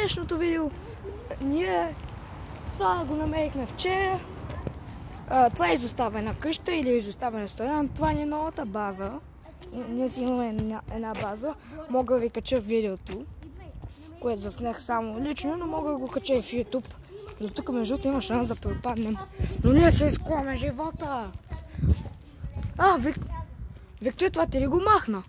днешното видео. Ние това го намерихме вчера. Това е изоставена къща или изоставен ресторан. Това не е новата база. Ние си имаме една база. Мога да ви кача видеото, което заснех само лично, но мога да го кача и в YouTube. Но тук между другото има шанс да пропаднем. Но ние се изкламе живота. Виктор, това ти ли го махна?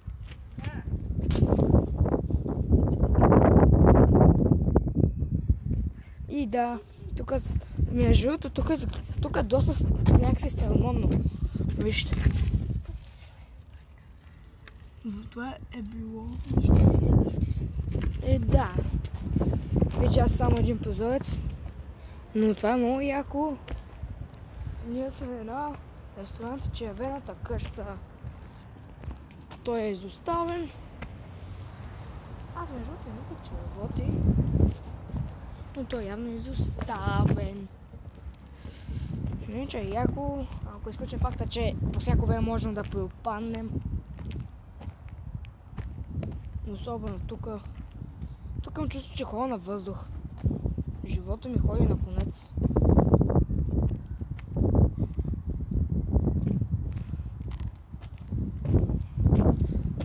И да, тук между другото, тук е доста някакси старомодно. Вижте. Това е било. Да. Вече аз само един прозорец. Но това е много яко. Ние сме на ресторант Червената къща. Той е изоставен. Аз между другото мисля, че работи. Но той явно е изоставен. Иначе е яко. Ако изключим факта, че по всяко време можем да пропаднем. Особено тук. Тук имам чувство, че ходя на въздух. Живота ми ходи на конец.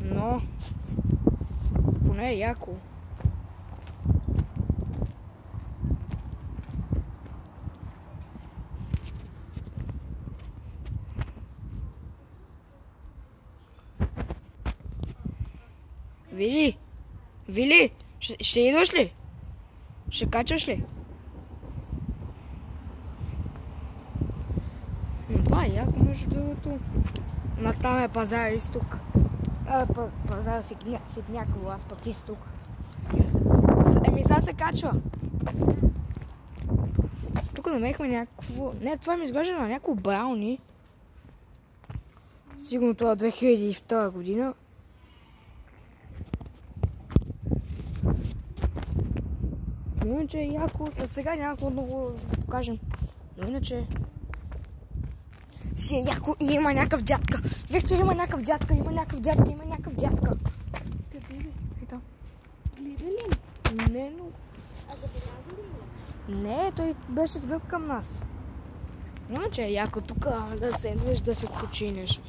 Но поне е яко. Вили, ще идваш ли? Ще качаш ли? Но това е яко между другото. Натам е пазар изток. Пазар Ситняково, аз пък изток. Сега се качва. Тук намерихме някакво... Не, това ми изглежда на някакво брауни. Сигурно това е 2002 година. Но иначе е яко, сега няма какво много да покажем. Но иначе си е яко и има някакъв дядка. Виктор, има някакъв дядка. Ей там. Гледа ли? Не, но... А забеляза ли? Не, той беше с гръб към нас. Но иначе е яко тук да седнеш, да се починеш.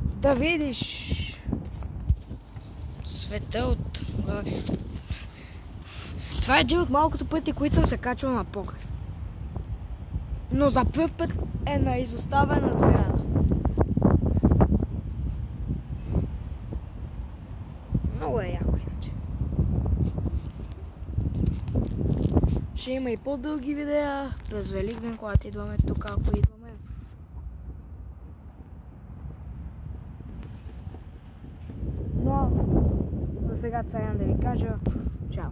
Да видиш света от горе. Това е един от малкото пъти, които съм се качвал на покрив. Но за пръв път е на изоставена сграда. Много е яко иначе. Ще има и по-дълги видеа през Великден, когато идваме тук, ако идваме. Но за сега това имам да ви кажа. Чао!